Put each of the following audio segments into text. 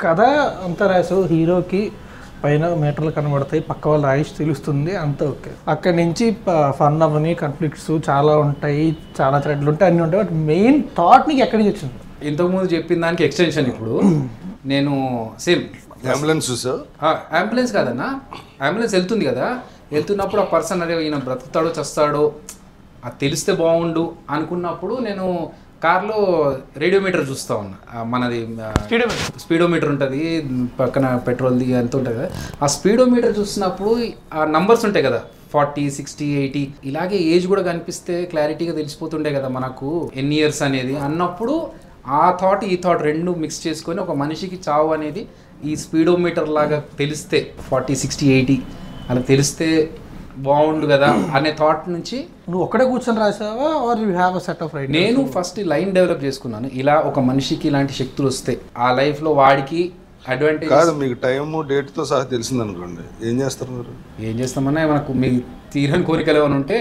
కథ అంతా రాసావు, హీరోకి పైన మీటర్లు కనబడతాయి, పక్క వాళ్ళ ఆయుష్ తెలుస్తుంది, అంతా ఓకే. అక్కడి నుంచి ఫన్ అవని కాన్ఫ్లిక్ట్స్ చాలా ఉంటాయి, చాలా థ్రెడ్లు ఉంటాయి, అన్నీ ఉంటాయి. బట్ మెయిన్ థాట్ నీకు ఎక్కడి నుంచి వచ్చింది? ఇంతకుముందు చెప్పిన దానికి ఎక్స్టెన్షన్. ఇప్పుడు నేను సేమ్ అంబులెన్స్ చూసా. అంబులెన్స్ కాదన్నా, అంబులెన్స్ వెళ్తుంది కదా, వెళ్తున్నప్పుడు ఆ పర్సన్ అరే ఈయన బ్రతుకుతాడో చస్తాడో అది తెలిస్తే బాగుండు అనుకున్నప్పుడు నేను కార్లో రేడియోమీటర్ చూస్తూ ఉన్నా. మనది స్పీడోమీటర్ ఉంటుంది పక్కన, పెట్రోల్ది అంత ఉంటుంది కదా. ఆ స్పీడోమీటర్ చూసినప్పుడు ఆ నంబర్స్ ఉంటాయి కదా, 40, 60, 80 ఇలాగే ఏజ్ కూడా కనిపిస్తే క్లారిటీగా తెలిసిపోతుండే కదా మనకు ఎన్ని ఇయర్స్ అనేది అన్నప్పుడు ఆ థాట్ ఈ థాట్ రెండు మిక్స్ చేసుకొని ఒక మనిషికి చావు అనేది ఈ స్పీడోమీటర్ లాగా తెలిస్తే 40, 60, 80 అలా తెలిస్తే బాగుండు కదా అనే థాట్ నుంచి. నువ్వు ఒక్కడే కూర్చొని రాసావా are you have a set of writing? నేను ఫస్ట్ లైన్ డెవలప్ చేసుకున్నాను. ఇలా ఒక మనిషికి ఇలాంటి శక్తులు వస్తే ఆ లైఫ్లో వాడికి అడ్వాంటేజ్ కాదు. మీకు టైము డేట్తో సహా తెలిసింది అనుకోండి, ఏం చేస్తారు మీరు? ఏం చేస్తామన్నా మనకు మీ తీరని కోరికలు ఏమైనా ఉంటే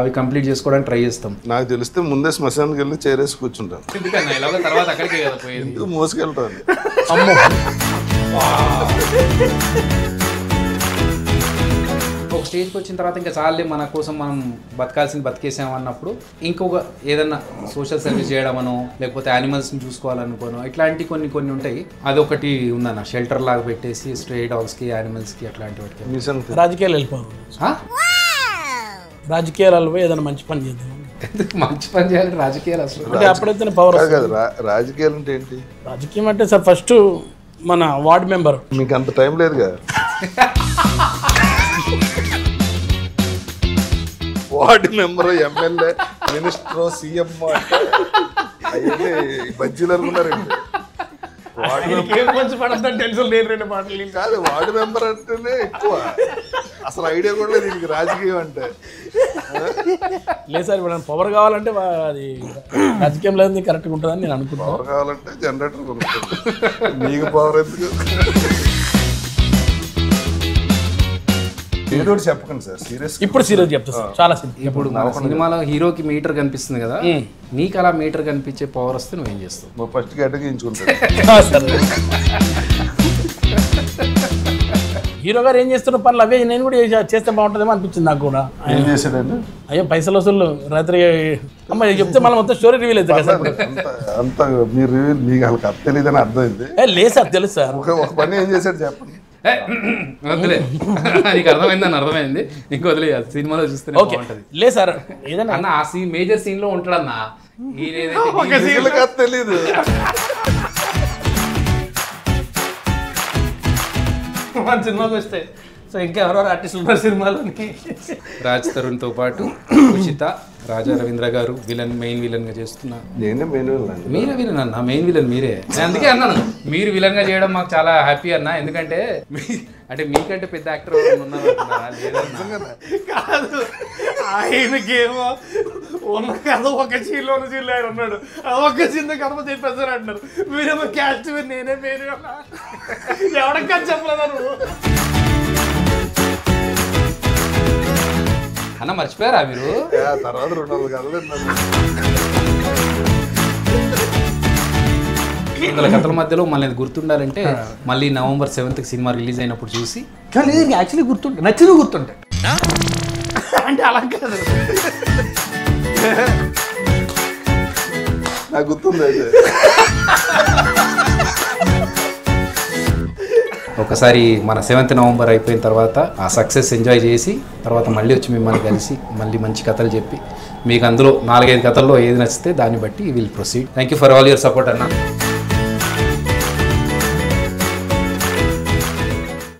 అవి కంప్లీట్ చేసుకోవడానికి ట్రై చేస్తాం. నాకు తెలిస్తే ముందే శ్మశానానికి వెళ్ళి చేరేసి కూర్చుంటాను. ఎందుకన్నా ఇలాగ తర్వాత అక్కడికే కదా పోయేది. ఎందుకు మోసుకెళ్తాను? అమ్మో, ఒక స్టేజ్కి వచ్చిన తర్వాత ఇంకా చాలే మన కోసం మనం బతకాల్సింది బతికేసాం అన్నప్పుడు ఇంకొక ఏదన్నా సోషల్ సర్వీస్ చేయడమనో లేకపోతే యానిమల్స్ని చూసుకోవాలనుకోనో ఇట్లాంటి కొన్ని ఉంటాయి. అదొకటి ఉందన్న, షెల్టర్ లాగా పెట్టేసి స్ట్రే డాగ్స్కి యానిమల్స్కి అట్లాంటి వాటికి. రాజకీయాలు వెళ్ళిపోవాలి, రాజకీయాలు వెళ్ళిపోయి ఏదైనా మంచి పని చేద్దాం. మంచి పని చేయాలి రాజకీయాలు అసలు అంటే అప్పుడైతే పవర్ కాదు. రాజకీయాలు అంటే ఏంటి? రాజకీయం అంటే సార్ ఫస్ట్ మన వార్డ్ మెంబర్. మీకు అంత టైం లేదుగా. Ward member, MLA, minister, CM అంటే అవన్నీ బజ్జీలు అనుకున్నారండి. కాదు, వార్డు మెంబర్ అంటేనే ఎక్కువ. అసలు ఐడియా కూడా లేదు దీనికి రాజకీయం అంటే. లేదు సార్, ఇప్పుడు పవర్ కావాలంటే అది రాజకీయం లేదు కరెక్ట్గా ఉంటుందని నేను అనుకుంటున్నాను. పవర్ కావాలంటే జనరేటర్ కొనుక్కోండి, మీకు పవర్ ఎందుకు? ఏదో చెప్పకండి సార్, సీరియస్. ఇప్పుడు సీరియస్ చెప్తా సార్, చాలా సీరియస్. ఇప్పుడు మన సినిమాలో హీరోకి మీటర్ కనిపిస్తుంది కదా, నీకు అలా మీటర్ కనిపించే పవర్ వస్తే నువ్వేం చేస్తావు? ఫస్ట్ గడ్డగించుకుంటాను. హీరో గారు ఏం చేస్తున్న పనులు అవే నేను కూడా చేస్తే బాగుంటుందేమో అనిపించింది నాకు కూడా. ఏం చేశాడండి? అయ్యో పైసలు వసూలు రాత్రి అమ్మ చెప్తే మళ్ళీ మొత్తం స్టోరీ రివీల్ అవుతుంది కదా సార్. అంత మీరు రివీల్, మీకు వాళ్ళకి అర్థం తెలియదని అర్థమైంది. లేదు సార్, తెలుసు సార్. ఒక పని ఏం చేశాడు చెప్పండి. వదిలే, నీకు అర్థమైందని అర్థమైంది, ఇంకో వదిలే. సినిమాలో చూస్తే బాగుంటది. లేదు సార్, ఏదన్నా అన్న ఆ మేజర్ సీన్ లో ఉంటాడన్నా, తెలీదు. మన సినిమాకి వస్తే సో ఇంకా ఎవరెవరు ఆర్టిస్టులు ఉన్నారు సినిమాలోని? రాజ్ తరుణ్ తో పాటు ఉచిత, రాజా రవీంద్ర గారు విలన్, మెయిన్ విలన్ గా చేస్తున్నా. నేనే మెయిన్ విలన్. మీరే విలన్ అన్న, మెయిన్ విలన్ మీరే. అందుకే అన్నాను మీరు విలన్ గా చేయడం మాకు చాలా హ్యాపీ అన్న. ఎందుకంటే అంటే మీకంటే పెద్ద యాక్టర్ ఉన్నారు కాదు, ఆయనకేమో ఉన్న కథ ఒక సీన్లో ఆయన ఉన్నాడు, ఒక సీన్ కథ చెప్పేస్తారు అంటారు. మీరేమో క్యాస్ట్ నేనే పేరు ఎవడకా చెప్పలేదా నువ్వు? అన్న మర్చిపోయారా మీరు? తర్వాత 200 కథలు 200 కథల మధ్యలో మళ్ళీ గుర్తుండాలంటే మళ్ళీ November 7th సినిమా రిలీజ్ అయినప్పుడు చూసి యాక్చువల్లీ గుర్తుంటే నచ్చింది గుర్తుంటే అంటే అలా కాదు, నాకు గుర్తుంది. అయితే ఒకసారి మన 7th November అయిపోయిన తర్వాత ఆ సక్సెస్ ఎంజాయ్ చేసి తర్వాత మళ్ళీ వచ్చి మిమ్మల్ని కలిసి మళ్ళీ మంచి కథలు చెప్పి మీకు అందులో 4-5 కథల్లో ఏది నచ్చితే దాన్ని బట్టి will proceed. Thank you for all your support అన్న.